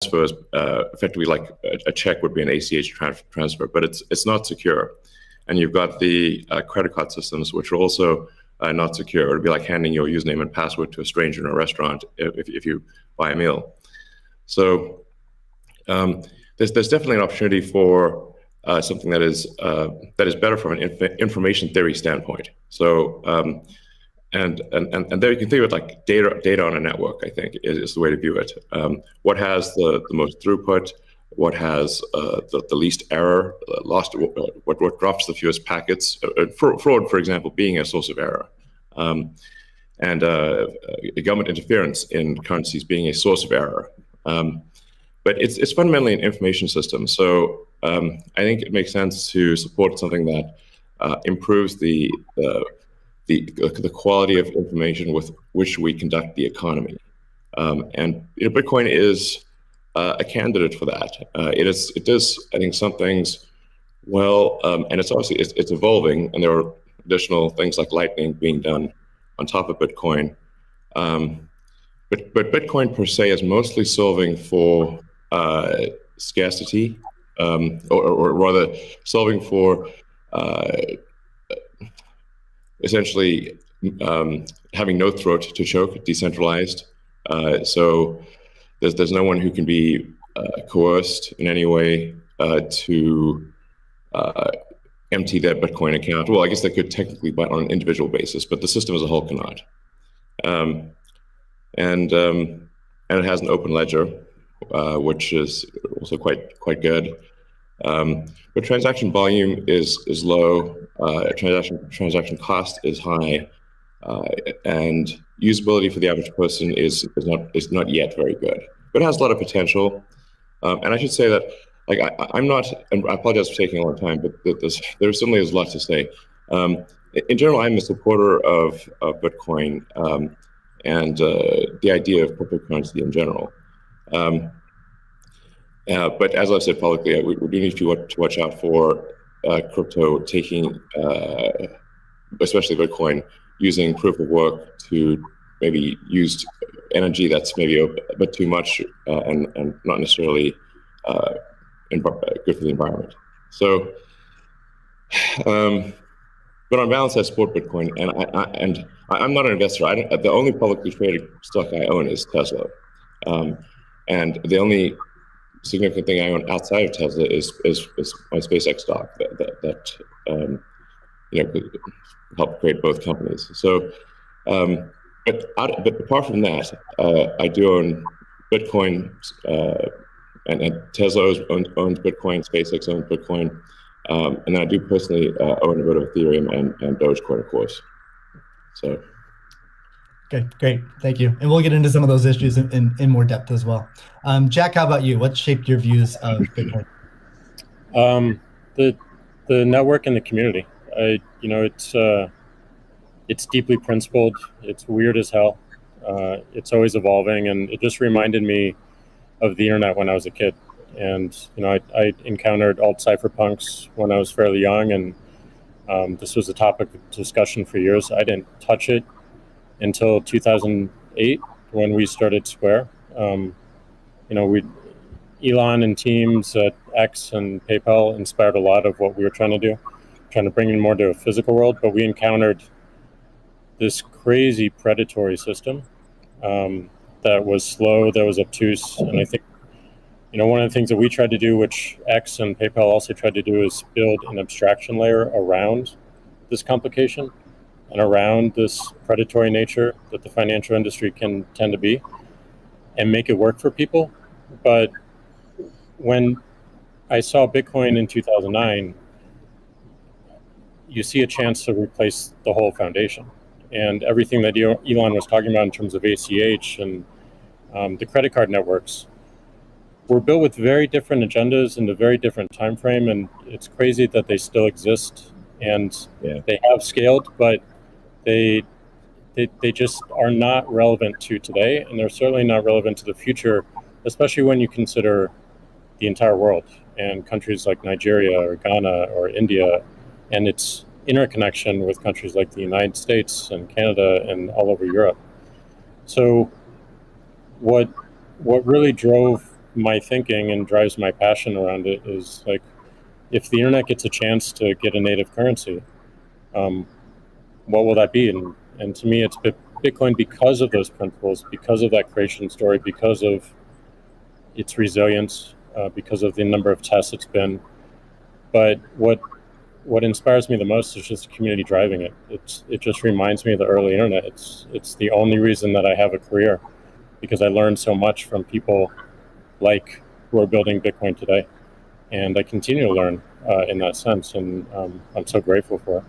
transfer is effectively like a check would be an ACH transfer, but it's not secure. And you've got the credit card systems, which are also not secure. It would be like handing your username and password to a stranger in a restaurant if you buy a meal. So there's definitely an opportunity for something that is better from an information theory standpoint. So and there you can think of it like data on a network. I think is the way to view it. What has the most throughput? What has the least error? What drops the fewest packets? Fraud, for example, being a source of error. And government interference in currencies being a source of error. But it's fundamentally an information system. So I think it makes sense to support something that improves the quality of information with which we conduct the economy. And Bitcoin is a candidate for that. It does, I think, some things well, and it's obviously it's evolving, and there are additional things like Lightning being done on top of Bitcoin. But Bitcoin per se is mostly solving for scarcity, or rather solving for essentially having no throat to choke, decentralized. So there's no one who can be coerced in any way to empty their Bitcoin account. Well, I guess they could technically, but on an individual basis, but the system as a whole cannot. And it has an open ledger, which is also quite good. But transaction volume is low. Transaction cost is high, and usability for the average person is not yet very good. But it has a lot of potential. And I should say that, like, I'm not, and I apologize for taking a long time, but there certainly is a lot to say. In general, I'm a supporter of Bitcoin and the idea of cryptocurrency in general. But as I've said publicly, we do need to watch out for crypto taking, especially Bitcoin, using proof of work to maybe use energy that's maybe a bit too much and not necessarily good for the environment. So, but on balance, I support Bitcoin, and I'm not an investor. The only publicly traded stock I own is Tesla, and the only significant thing I own outside of Tesla is my SpaceX stock that could help create both companies. So, but apart from that, I do own Bitcoin, and Tesla owns Bitcoin, SpaceX owns Bitcoin, and then I do personally own a bit of Ethereum and Dogecoin, of course. So. Okay, great, thank you. And we'll get into some of those issues in more depth as well. Jack, how about you? What shaped your views of Bitcoin? The network and the community. It's deeply principled. It's weird as hell. It's always evolving, and it just reminded me of the internet when I was a kid. And I encountered alt cypherpunks when I was fairly young, and this was a topic of discussion for years. I didn't touch it until 2008 when we started Square. Elon and teams at X and PayPal inspired a lot of what we were trying to do, trying to bring in more to a physical world. But we encountered this crazy predatory system that was slow, that was obtuse, and I think one of the things that we tried to do, which X and PayPal also tried to do, is build an abstraction layer around this complication and around this predatory nature that the financial industry can tend to be, and make it work for people. But when I saw Bitcoin in 2009, you see a chance to replace the whole foundation. And everything that Elon was talking about in terms of ACH and the credit card networks were built with very different agendas in a very different time frame, and it's crazy that they still exist, and they have scaled, but they just are not relevant to today, and they're certainly not relevant to the future, especially when you consider the entire world and countries like Nigeria or Ghana or India, and its interconnection with countries like the United States and Canada and all over Europe. So what really drove my thinking and drives my passion around it is like, if the internet gets a chance to get a native currency, what will that be? And to me, it's Bitcoin because of those principles, because of that creation story, because of its resilience, because of the number of tests it's been. But what inspires me the most is just the community driving it. It just reminds me of the early internet. It's the only reason that I have a career, because I learned so much from people like who are building Bitcoin today, and I continue to learn in that sense, and I'm so grateful for it.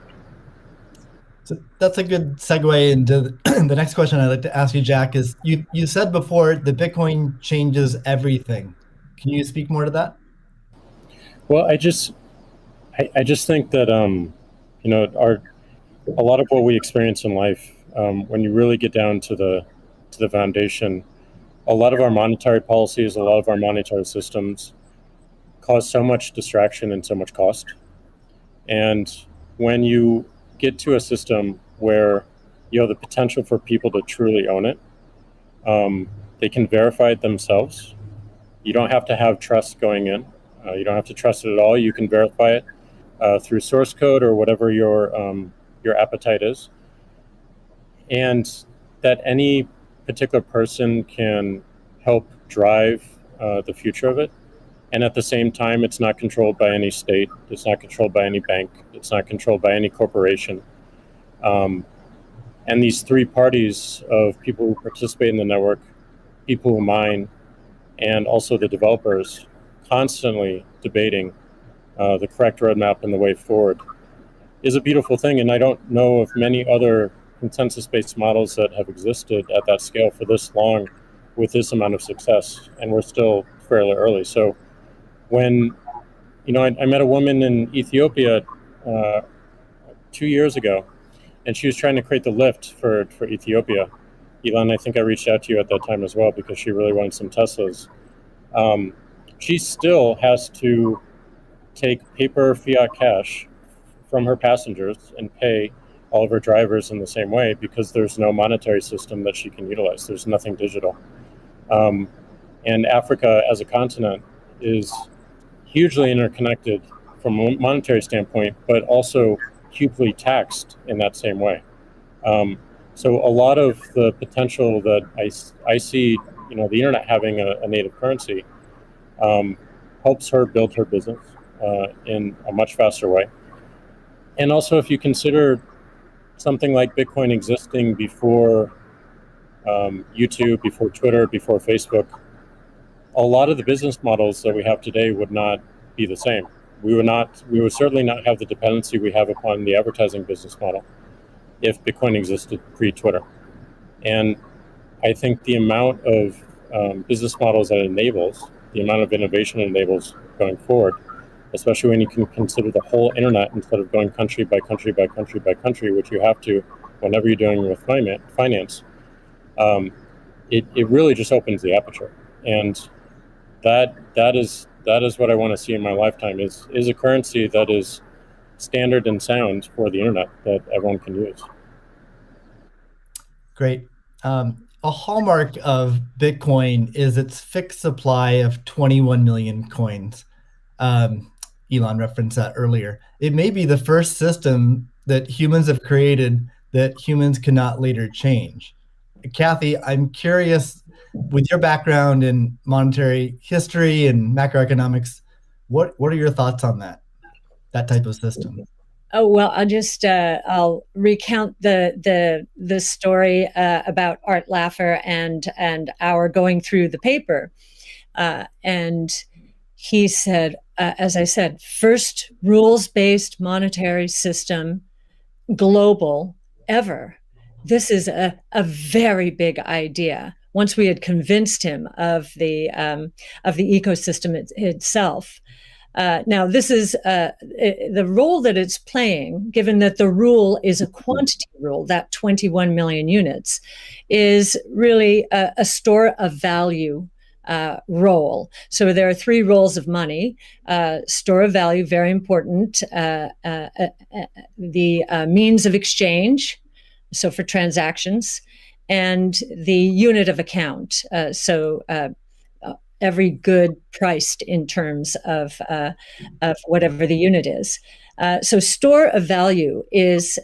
So that's a good segue into the next question I'd like to ask you, Jack, is you said before that Bitcoin changes everything. Can you speak more to that? Well, I just think that a lot of what we experience in life, when you really get down to the foundation, a lot of our monetary policies, a lot of our monetary systems cause so much distraction and so much cost. And when you get to a system where you have the potential for people to truly own it, they can verify it themselves. You don't have to have trust going in. You don't have to trust it at all. You can verify it through source code or whatever your appetite is, and that any particular person can help drive the future of it. And at the same time, it's not controlled by any state. It's not controlled by any bank. It's not controlled by any corporation. And these three parties of people who participate in the network, people who mine, and also the developers, constantly debating the correct roadmap and the way forward, is a beautiful thing. And I don't know of many other consensus-based models that have existed at that scale for this long with this amount of success. And we're still fairly early. So when, I met a woman in Ethiopia 2 years ago, and she was trying to create the lift for Ethiopia. Elon, I think I reached out to you at that time as well, because she really wanted some Teslas. She still has to take paper fiat cash from her passengers and pay all of her drivers in the same way, because there's no monetary system that she can utilize. There's nothing digital. And Africa as a continent is hugely interconnected from a monetary standpoint, but also hugely taxed in that same way. So a lot of the potential that I see, the internet having a native currency helps her build her business in a much faster way. And also, if you consider something like Bitcoin existing before YouTube, before Twitter, before Facebook, a lot of the business models that we have today would not be the same. We would certainly not have the dependency we have upon the advertising business model if Bitcoin existed pre-Twitter. And I think the amount of business models that it enables, the amount of innovation it enables going forward, especially when you can consider the whole internet instead of going country by country by country by country, which you have to whenever you're dealing with finance, it really just opens the aperture. And that is what I want to see in my lifetime, is a currency that is standard and sound for the internet that everyone can use. Great. A hallmark of Bitcoin is its fixed supply of 21 million coins. Elon referenced that earlier. It may be the first system that humans have created that humans cannot later change. Kathy, I'm curious, with your background in monetary history and macroeconomics, what are your thoughts on that type of system? Oh, well, I'll recount the story about Art Laffer and our going through the paper. And he said, as I said, first rules-based monetary system, global, ever. This is a very big idea. Once we had convinced him of the ecosystem itself. Now, this is the role that it's playing, given that the rule is a quantity rule, that 21 million units, is really a store of value role. So there are three roles of money. Store of value, very important. The means of exchange, so for transactions, and the unit of account. every good priced in terms of whatever the unit is. So store of value is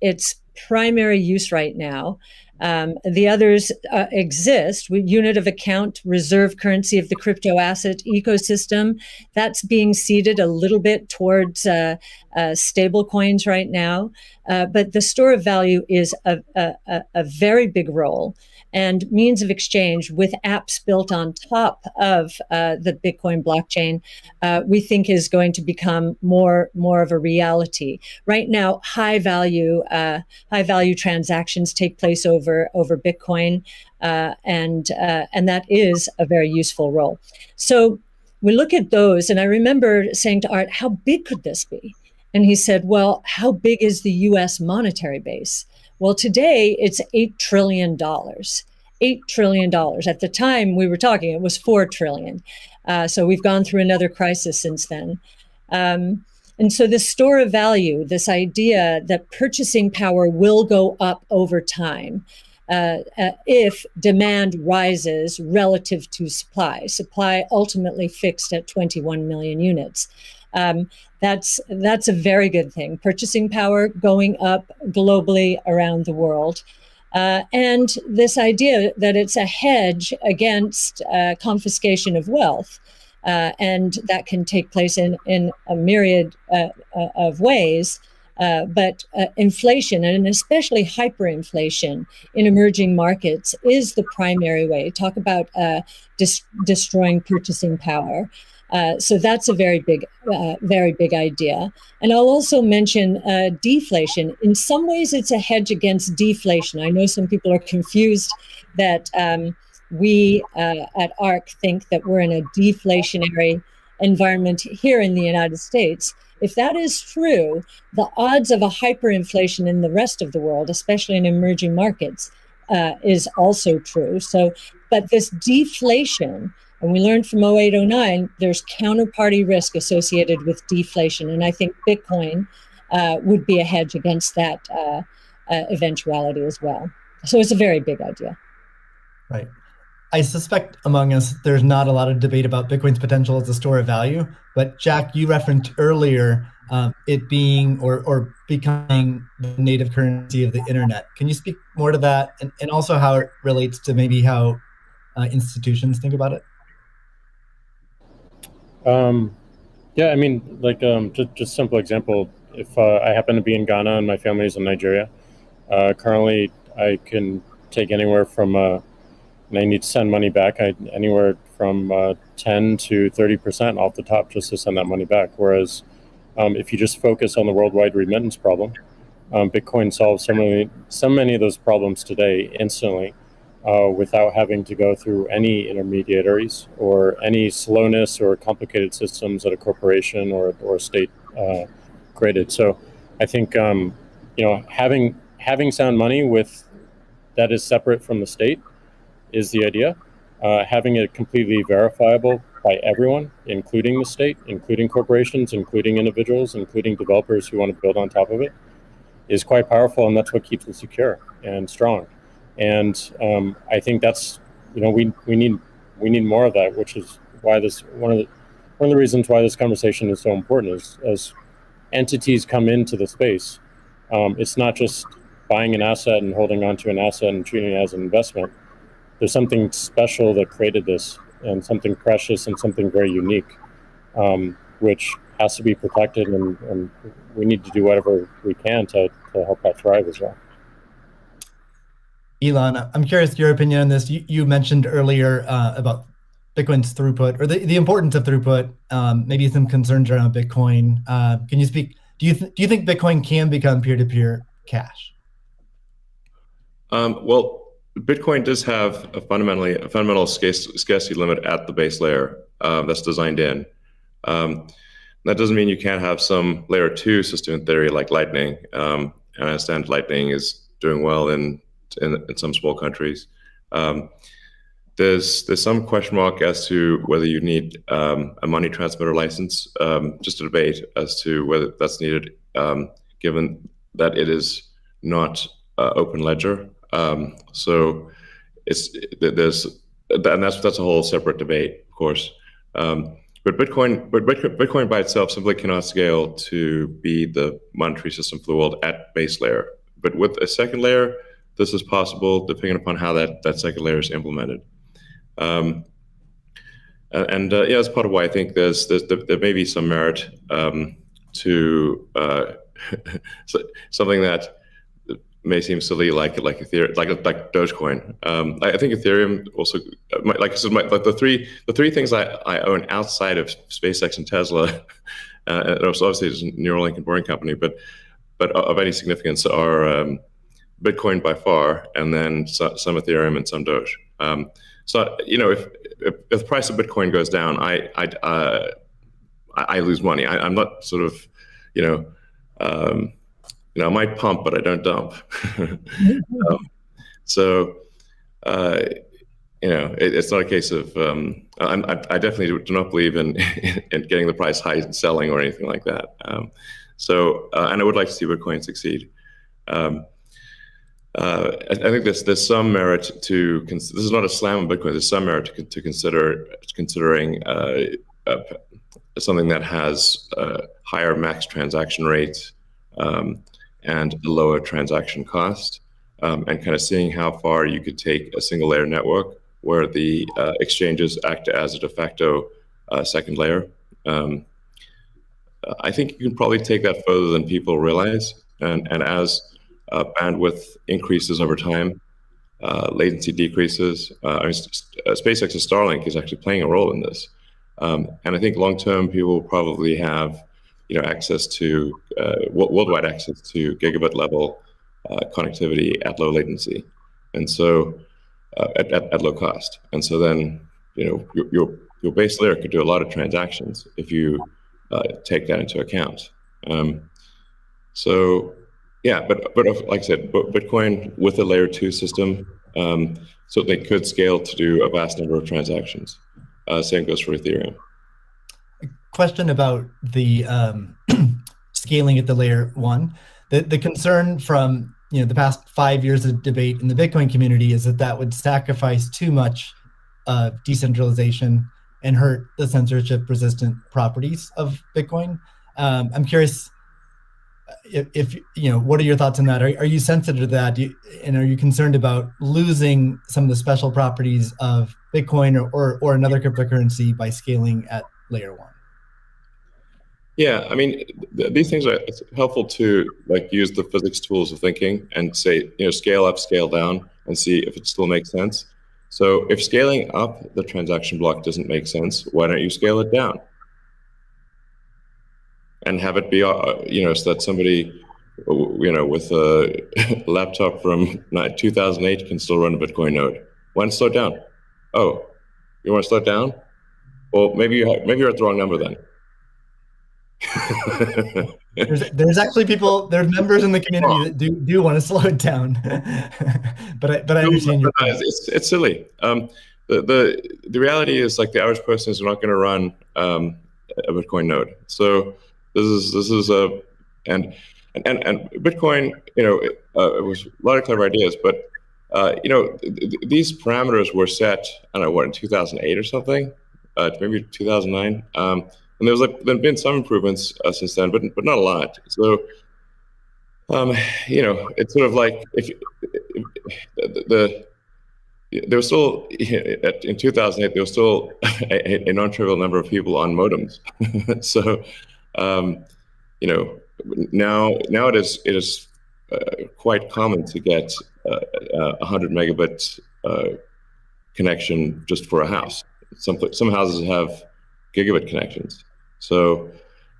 its primary use right now. The others exist. Unit of account, reserve currency of the crypto asset ecosystem. That's being seeded a little bit towards stable coins right now. But the store of value is a very big role and means of exchange with apps built on top of the Bitcoin blockchain, we think is going to become more of a reality. Right now, high value transactions take place over Bitcoin, and that is a very useful role. So we look at those, and I remember saying to Art, "How big could this be?" And he said, "Well, how big is the U.S. monetary base?" Well, today it's $8 trillion. $8 trillion. At the time we were talking, it was $4 trillion. So we've gone through another crisis since then. And so the store of value, this idea that purchasing power will go up over time if demand rises relative to supply. Supply ultimately fixed at 21 million units. That's a very good thing. Purchasing power going up globally around the world. And this idea that it's a hedge against confiscation of wealth. And that can take place in a myriad of ways. But inflation, and especially hyperinflation in emerging markets, is the primary way. Talk about destroying purchasing power. So that's a very big idea. And I'll also mention deflation. In some ways, it's a hedge against deflation. I know some people are confused that we at ARC think that we're in a deflationary environment here in the United States. If that is true, the odds of a hyperinflation in the rest of the world, especially in emerging markets, is also true. So, but this deflation, and we learned from 0809, there's counterparty risk associated with deflation. And I think Bitcoin would be a hedge against that eventuality as well. So it's a very big idea. Right. I suspect among us, there's not a lot of debate about Bitcoin's potential as a store of value. But Jack, you referenced earlier it being or becoming the native currency of the internet. Can you speak more to that, and also how it relates to maybe how institutions think about it? Yeah, I mean, like just simple example. If I happen to be in Ghana and my family is in Nigeria, currently I can take anywhere from and I need to send money back, anywhere from 10 to 30% off the top just to send that money back. Whereas if you just focus on the worldwide remittance problem, Bitcoin solves so many of those problems today instantly without having to go through any intermediaries or any slowness or complicated systems that a corporation or a state created. So I think having sound money that is separate from the state is the idea. Having it completely verifiable by everyone, including the state, including corporations, including individuals, including developers who want to build on top of it, is quite powerful, and that's what keeps it secure and strong. And I think that's we need more of that, which is why this one of the reasons why this conversation is so important is as entities come into the space, it's not just buying an asset and holding on to an asset and treating it as an investment. There's something special that created this, and something precious and something very unique, which has to be protected, and we need to do whatever we can to help that thrive as well. Elon, I'm curious your opinion on this. You mentioned earlier about Bitcoin's throughput, or the importance of throughput, maybe some concerns around Bitcoin. Can you speak? Do you think Bitcoin can become peer-to-peer cash? Well, Bitcoin does have a fundamental scarcity limit at the base layer that's designed in. That doesn't mean you can't have some layer 2 system in theory like Lightning. And I understand Lightning is doing well in some small countries. There's some question mark as to whether you need a money transmitter license. Just a debate as to whether that's needed, given that it is not open ledger. So there's and that's a whole separate debate, of course. But Bitcoin by itself simply cannot scale to be the monetary system for the world at base layer. But with a second layer, this is possible depending upon how that second layer is implemented. Yeah, that's part of why I think there may be some merit to something that may seem silly, like Ethereum, like Dogecoin. I think Ethereum also, like I said, the three things I own outside of SpaceX and Tesla, and obviously it's a Neuralink and Boring Company, but of any significance are Bitcoin by far, and then some Ethereum and some Doge. So if the price of Bitcoin goes down, I lose money. I'm not sort of, I might pump, but I don't dump. So, it's not a case of. I definitely do not believe in getting the price high and selling or anything like that. And I would like to see Bitcoin succeed. I think there's some merit to. This is not a slam on Bitcoin. There's some merit to considering something that has higher max transaction rates. And a lower transaction cost, and kind of seeing how far you could take a single layer network where the exchanges act as a de facto second layer. I think you can probably take that further than people realize. And as bandwidth increases over time, latency decreases. SpaceX's Starlink is actually playing a role in this. And I think long term, people will probably have access to worldwide access to gigabit level connectivity at low latency, and so at low cost. And so then your base layer could do a lot of transactions if you take that into account. So yeah, but like I said, Bitcoin with a layer 2 system certainly could scale to do a vast number of transactions. Same goes for Ethereum. Question about the scaling at the layer 1. The concern from the past 5 years of debate in the Bitcoin community is that would sacrifice too much decentralization and hurt the censorship-resistant properties of Bitcoin. I'm curious if what are your thoughts on that? Are you sensitive to that? And are you concerned about losing some of the special properties of Bitcoin or another cryptocurrency by scaling at layer 1? Yeah, I mean, these things are helpful to use the physics tools of thinking and say, scale up, scale down, and see if it still makes sense. So if scaling up the transaction block doesn't make sense, why don't you scale it down? And have it be, so that somebody, with a laptop from 2008 can still run a Bitcoin node. Why not slow it down? Oh, you want to slow it down? Well, maybe you're at the wrong number then. there's actually there's members in the community that do want to slow it down, but I understand your point. It's silly. The reality is the average person is not going to run a Bitcoin node. So this is and Bitcoin. It was a lot of clever ideas, but these parameters were set. I don't know in 2008 or something, maybe 2009. And there's been some improvements since then, but not a lot. So, it's sort of like there was still in 2008 there was still a non-trivial number of people on modems. So, now it is quite common to get 100 megabit connection just for a house. Some houses have gigabit connections. So,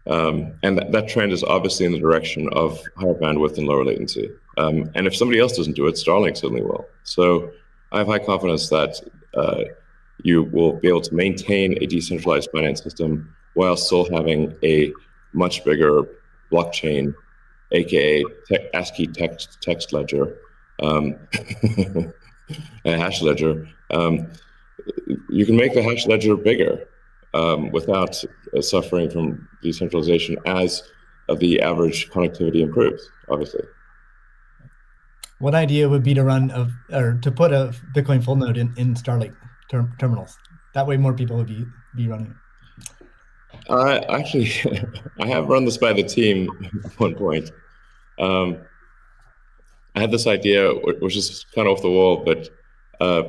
and that trend is obviously in the direction of higher bandwidth and lower latency. And if somebody else doesn't do it, Starlink certainly will. So I have high confidence that you will be able to maintain a decentralized finance system while still having a much bigger blockchain, aka ASCII text ledger, a hash ledger. You can make the hash ledger bigger without suffering from decentralization as the average connectivity improves, obviously. One idea would be to run to put a Bitcoin full node in Starlink terminals. That way more people would be running it. Actually, I have run this by the team at one point. I had this idea, which is kind of off the wall, but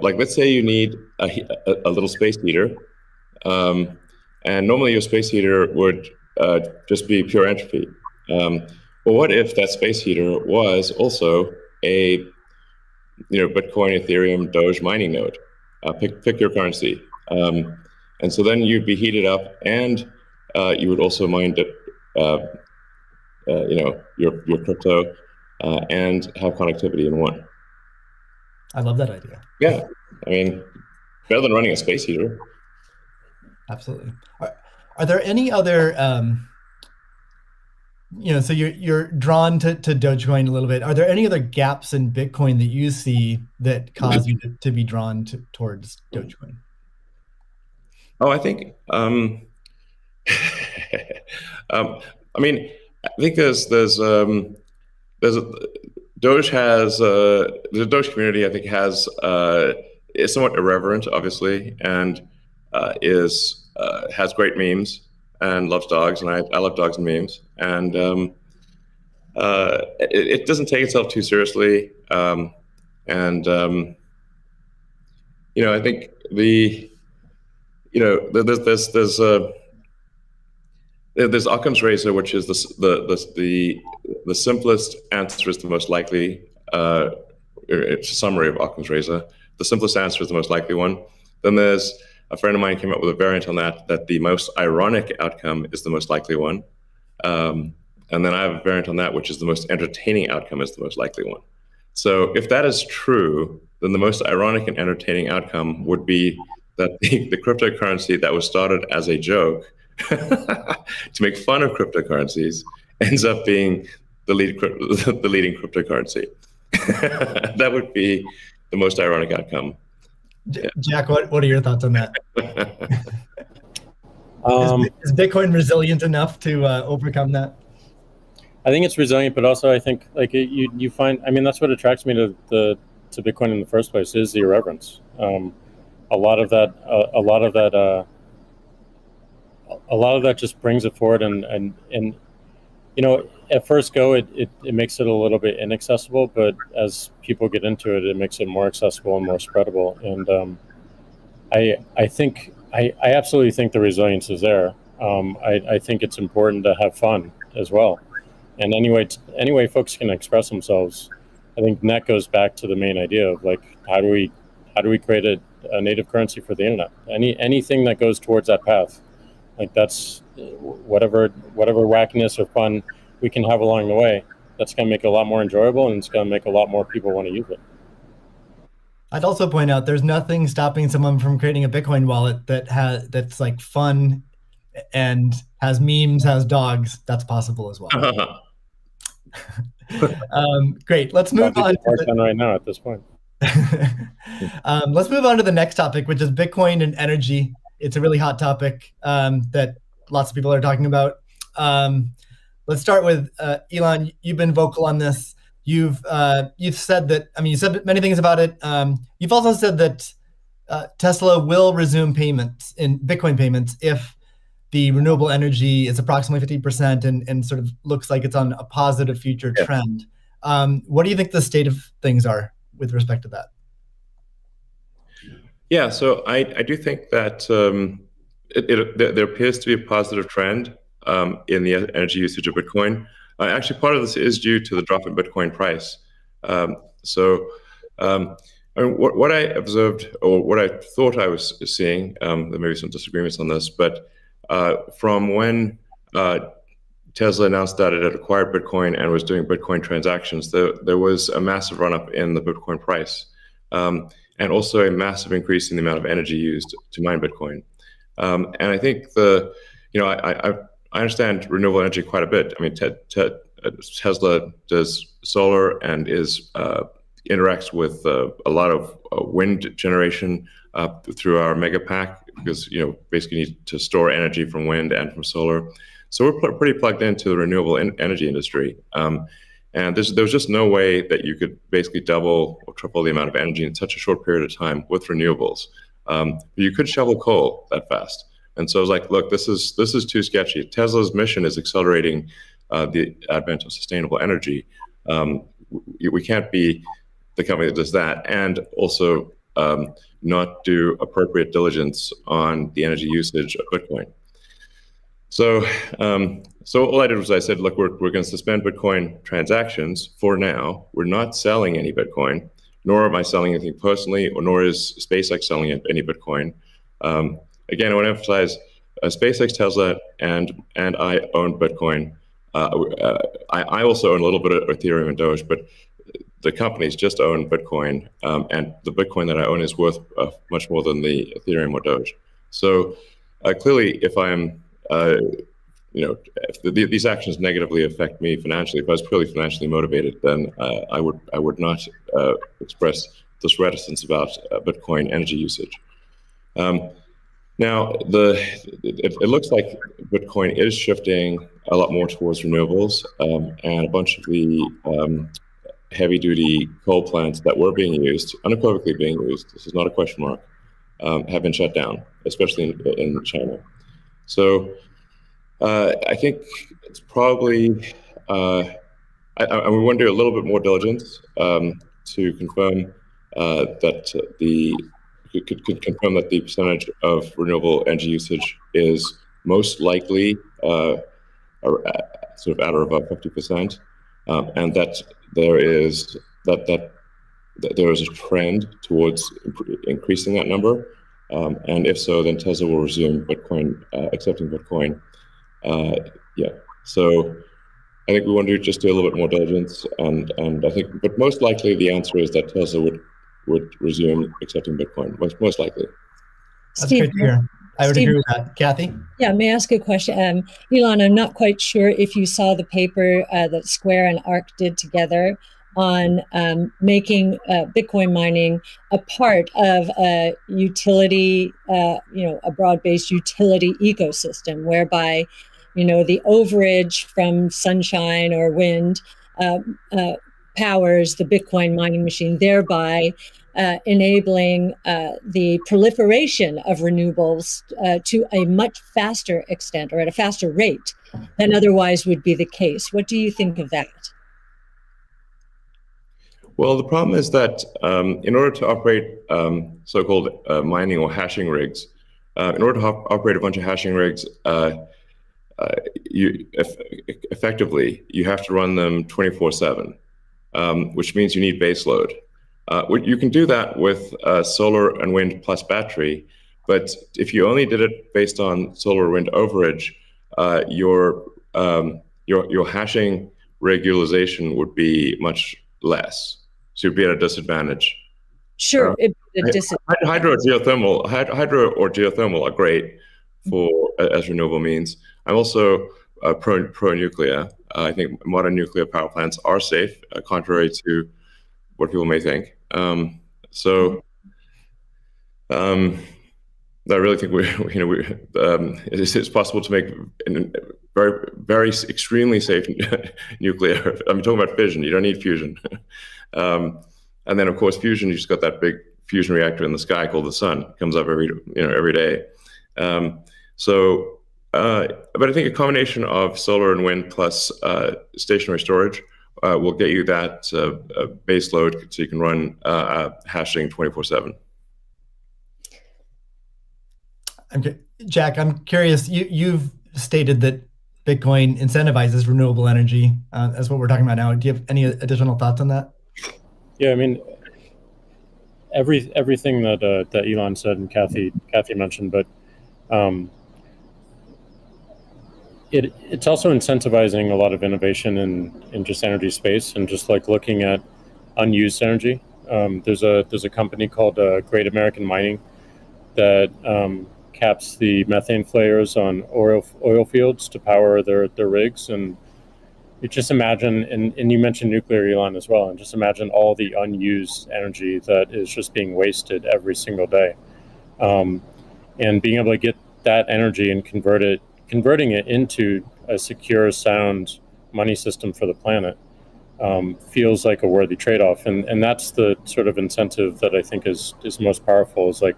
like, let's say you need a little space heater, and normally your space heater would just be pure entropy. But what if that space heater was also a Bitcoin, Ethereum, Doge mining node? Pick your currency, and so then you'd be heated up, and you would also mine your crypto. And have connectivity in one. I love that idea. Yeah, I mean, better than running a space heater. Absolutely. Are there any other, so you're drawn to Dogecoin a little bit. Are there any other gaps in Bitcoin that you see that cause you to be drawn towards Dogecoin? Oh, I think, I mean, I think there's Doge has the Doge community, I think, is somewhat irreverent, obviously, and has great memes and loves dogs, and I love dogs and memes, and it doesn't take itself too seriously, and I think there's Occam's razor, which is the simplest answer is the most likely. It's a summary of Occam's razor. The simplest answer is the most likely one. Then there's a friend of mine came up with a variant on that the most ironic outcome is the most likely one. And then I have a variant on that, which is the most entertaining outcome is the most likely one. So if that is true, then the most ironic and entertaining outcome would be that the cryptocurrency that was started as a joke to make fun of cryptocurrencies ends up being the leading cryptocurrency. That would be the most ironic outcome. Jack, what are your thoughts on that? Is Bitcoin resilient enough to overcome that? I think it's resilient, but also I think like you find. I mean, that's what attracts me to Bitcoin in the first place is the irreverence. A lot of that just brings it forward, and at first go it makes it a little bit inaccessible, but as people get into it, it makes it more accessible and more spreadable. And I absolutely think the resilience is there. I think it's important to have fun as well. And anyway folks can express themselves. I think that goes back to the main idea of like how do we create a native currency for the internet? Anything that goes towards that path. Like that's whatever wackiness or fun we can have along the way. That's going to make it a lot more enjoyable, and it's going to make a lot more people want to use it. I'd also point out there's nothing stopping someone from creating a Bitcoin wallet that's like fun and has memes, has dogs. That's possible as well. Great. Let's move on. Right now at this point. Let's move on to the next topic, which is Bitcoin and energy. It's a really hot topic that lots of people are talking about. Let's start with Elon. You've been vocal on this. You've said that. I mean, you said many things about it. You've also said that Tesla will resume payments in Bitcoin payments if the renewable energy is approximately 50% and sort of looks like it's on a positive future trend. What do you think the state of things are with respect to that? Yeah, so I do think that there appears to be a positive trend in the energy usage of Bitcoin. Actually, part of this is due to the drop in Bitcoin price. What I observed, or what I thought I was seeing, there may be some disagreements on this, but from when Tesla announced that it had acquired Bitcoin and was doing Bitcoin transactions, there was a massive run-up in the Bitcoin price, and also a massive increase in the amount of energy used to mine Bitcoin. And I think I understand renewable energy quite a bit. I mean, Tesla does solar and interacts with a lot of wind generation through our mega pack, because basically need to store energy from wind and from solar. So we're pretty plugged into the renewable energy industry. And there was just no way that you could basically double or triple the amount of energy in such a short period of time with renewables. You could shovel coal that fast. And so I was like, look, this is too sketchy. Tesla's mission is accelerating the advent of sustainable energy. We can't be the company that does that and also not do appropriate diligence on the energy usage of Bitcoin. So all I did was I said, look, we're going to suspend Bitcoin transactions for now. We're not selling any Bitcoin, nor am I selling anything personally, or nor is SpaceX selling any Bitcoin. Again, I want to emphasize SpaceX, Tesla, and I own Bitcoin. I also own a little bit of Ethereum and Doge, but the companies just own Bitcoin, and the Bitcoin that I own is worth much more than the Ethereum or Doge. So clearly, if I'm if these actions negatively affect me financially, if I was purely financially motivated, then I would not express this reticence about Bitcoin energy usage. Now, it looks like Bitcoin is shifting a lot more towards renewables, and a bunch of the heavy-duty coal plants that were being used, unequivocally being used, this is not a question mark, have been shut down, especially in China. So I think it's probably, we want to do a little bit more diligence to confirm confirm that the percentage of renewable energy usage is most likely sort of at or above 50%, and that there is a trend towards increasing that number, and if so, then Tesla will resume Bitcoin, accepting Bitcoin. So I think we want to just do a little bit more diligence, and I think, but most likely the answer is that Tesla would resume accepting Bitcoin, most likely. That's Steve, great to hear. I would agree with that. Kathy? Yeah, may I ask a question? Elon, I'm not quite sure if you saw the paper that Square and ARC did together on making Bitcoin mining a part of a utility, a broad-based utility ecosystem, whereby, the overage from sunshine or wind powers the Bitcoin mining machine, thereby enabling the proliferation of renewables to a much faster extent, or at a faster rate than otherwise would be the case. What do you think of that? Well, the problem is that in order to operate so-called mining or hashing rigs, in order to operate a bunch of hashing rigs, effectively, you have to run them 24/7, which means you need base load. You can do that with solar and wind plus battery, but if you only did it based on solar wind overage, your hashing rig utilization would be much less. So you'd be at a disadvantage. Sure, hydro or geothermal are great as renewable means. I'm also pro nuclear. I think modern nuclear power plants are safe, contrary to what people may think. I really think it's possible to make very, very extremely safe nuclear. I'm talking about fission. You don't need fusion. And then, of course, fusion. You just got that big fusion reactor in the sky called the sun. It comes up every day. But I think a combination of solar and wind plus stationary storage will get you that base load, so you can run hashing 24/7. Jack, I'm curious. You've stated that Bitcoin incentivizes renewable energy. That's what we're talking about now. Do you have any additional thoughts on that? Yeah, I mean, everything that Elon said and Kathy mentioned, but it's also incentivizing a lot of innovation in just energy space, and just like looking at unused energy. There's a company called Great American Mining that caps the methane flares on oil fields to power their rigs. And you just imagine, and you mentioned nuclear, Elon, as well, and just imagine all the unused energy that is just being wasted every single day. And being able to get that energy and converting it into a secure, sound money system for the planet feels like a worthy trade-off. And that's the sort of incentive that I think is most powerful, is like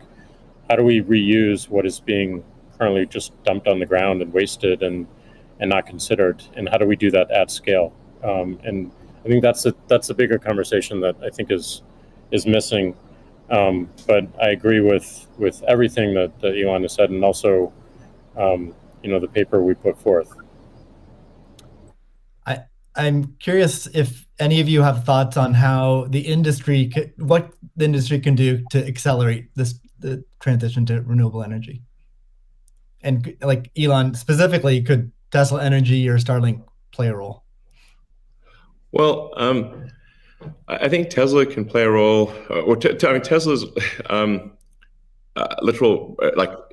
how do we reuse what is being currently just dumped on the ground and wasted and not considered, and how do we do that at scale? And I think that's a bigger conversation that I think is missing. But I agree with everything that Elon has said, and also the paper we put forth. I'm curious if any of you have thoughts on how what the industry can do to accelerate the transition to renewable energy. And like Elon specifically, could Tesla Energy or Starlink play a role? Well, I think Tesla can play a role. Tesla's literal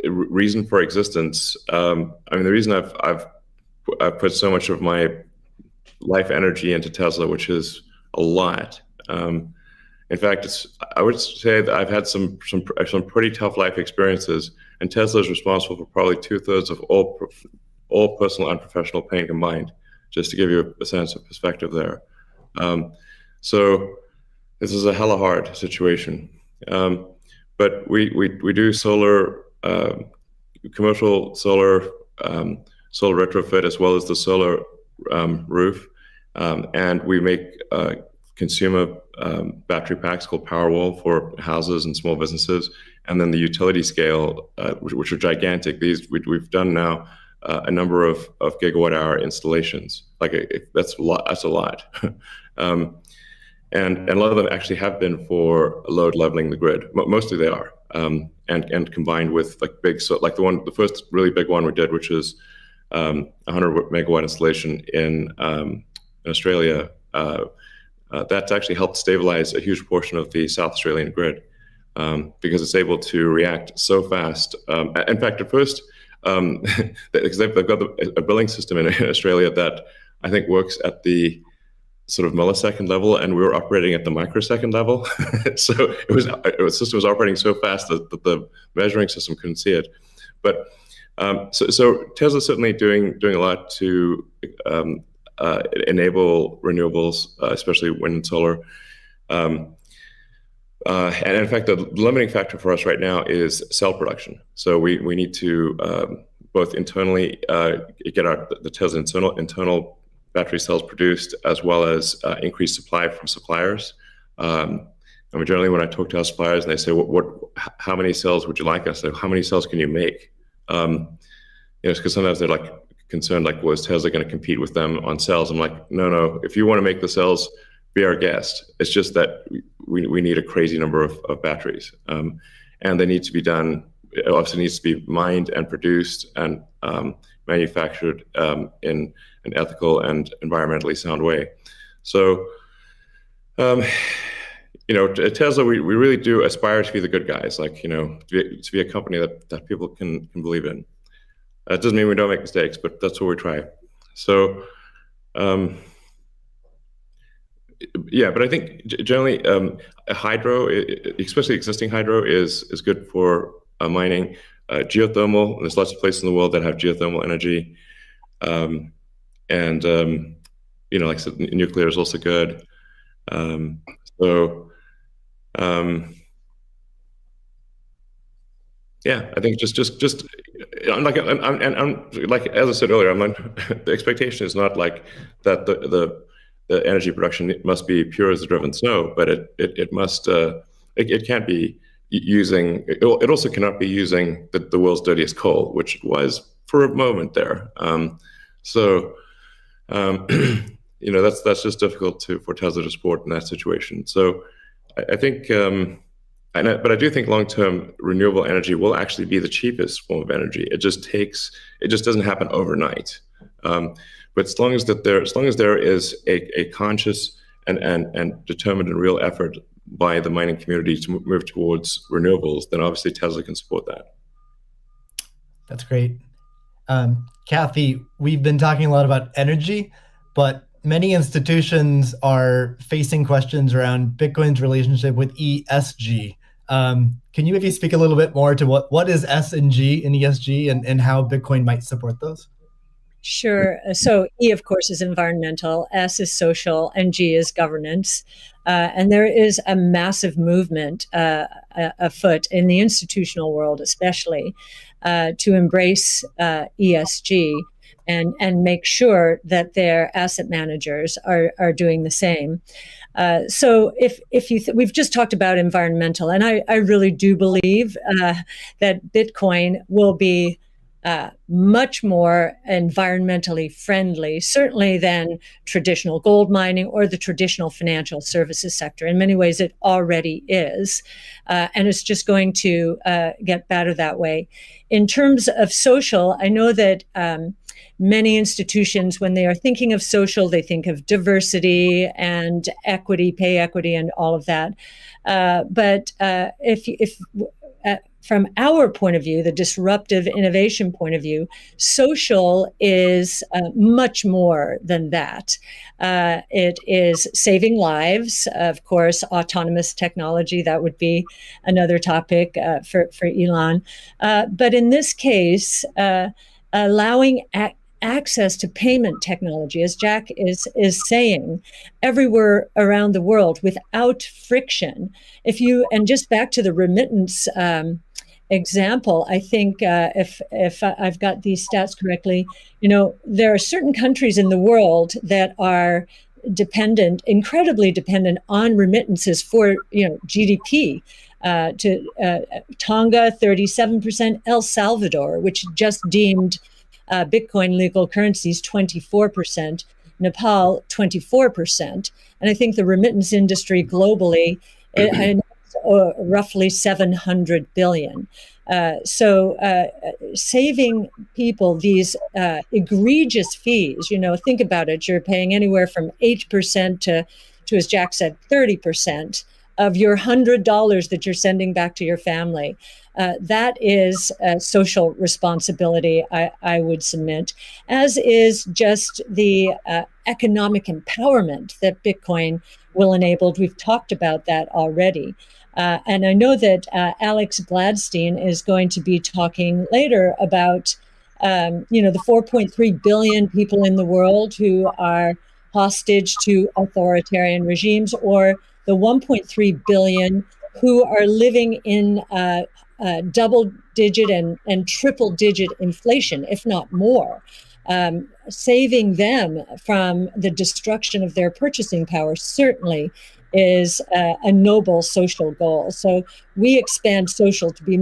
reason for existence. The reason I've put so much of my life energy into Tesla, which is a lot. In fact, I would say that I've had some pretty tough life experiences, and Tesla is responsible for probably 2/3 of all personal and professional pain combined. Just to give you a sense of perspective there. So this is a hella hard situation. But we do solar, commercial solar, solar retrofit, as well as the solar roof. And we make consumer battery packs called Powerwall for houses and small businesses. And then the utility scale, which are gigantic. We've done now a number of gigawatt hour installations. That's a lot. That's a lot. And a lot of them actually have been for load leveling the grid. Mostly they are. And combined with the first really big one we did, which is 100 megawatt installation in Australia. That's actually helped stabilize a huge portion of the South Australian grid because it's able to react so fast. In fact, at first, because they've got a billing system in Australia that I think works at the sort of millisecond level, and we were operating at the microsecond level. So the system was operating so fast that the measuring system couldn't see it. But so Tesla's certainly doing a lot to enable renewables, especially wind and solar. And in fact, the limiting factor for us right now is cell production. So we need to both internally get the Tesla internal battery cells produced, as well as increase supply from suppliers. Generally, when I talk to our suppliers and they say, how many cells would you like us? How many cells can you make? Because sometimes they're concerned, is Tesla going to compete with them on cells? I'm like, no. If you want to make the cells, be our guest. It's just that we need a crazy number of batteries, and they need to be done. It also needs to be mined and produced and manufactured in an ethical and environmentally sound way. So, Tesla, we really do aspire to be the good guys, to be a company that people can believe in. That doesn't mean we don't make mistakes, but that's what we try. So, but I think generally hydro, especially existing hydro, is good for mining. Geothermal, there's lots of places in the world that have geothermal energy. Like I said, nuclear is also good. I think just I'm like as I said earlier, the expectation is not like that the energy production must be pure as the driven snow, but it must it can't be using it also cannot be using the world's dirtiest coal, which it was for a moment there. That's just difficult for Tesla to support in that situation. So I think. But I do think long-term renewable energy will actually be the cheapest form of energy. It just doesn't happen overnight. But as long as there is a conscious and determined and real effort by the mining community to move towards renewables, then obviously Tesla can support that. That's great. Kathy, we've been talking a lot about energy, but many institutions are facing questions around Bitcoin's relationship with ESG. Can you maybe speak a little bit more to what is S and G in ESG and how Bitcoin might support those? Sure. So E, of course, is environmental, S is social, and G is governance. And there is a massive movement afoot in the institutional world, especially, to embrace ESG and make sure that their asset managers are doing the same. So if you we've just talked about environmental, and I really do believe that Bitcoin will be much more environmentally friendly, certainly than traditional gold mining or the traditional financial services sector. In many ways, it already is, and it's just going to get better that way. In terms of social, I know that many institutions, when they are thinking of social, they think of diversity and equity, pay equity, and all of that. But if from our point of view, the disruptive innovation point of view, social is much more than that. It is saving lives, of course, autonomous technology, that would be another topic for Elon. But in this case, allowing access to payment technology, as Jack is saying, everywhere around the world without friction. And just back to the remittance example, I think if I've got these stats correctly, there are certain countries in the world that are incredibly dependent on remittances for GDP. Tonga, 37%, El Salvador, which just deemed Bitcoin legal currencies, 24%, Nepal, 24%. And I think the remittance industry globally, roughly 700 billion. So saving people these egregious fees, think about it, you're paying anywhere from 8% to, as Jack said, 30% of your $100 that you're sending back to your family. That is a social responsibility, I would submit, as is just the economic empowerment that Bitcoin will enable. We've talked about that already. And I know that Alex Gladstein is going to be talking later about, the 4.3 billion people in the world who are hostage to authoritarian regimes, or the 1.3 billion who are living in double-digit and triple-digit inflation, if not more. Saving them from the destruction of their purchasing power certainly is a noble social goal. So we expand social to be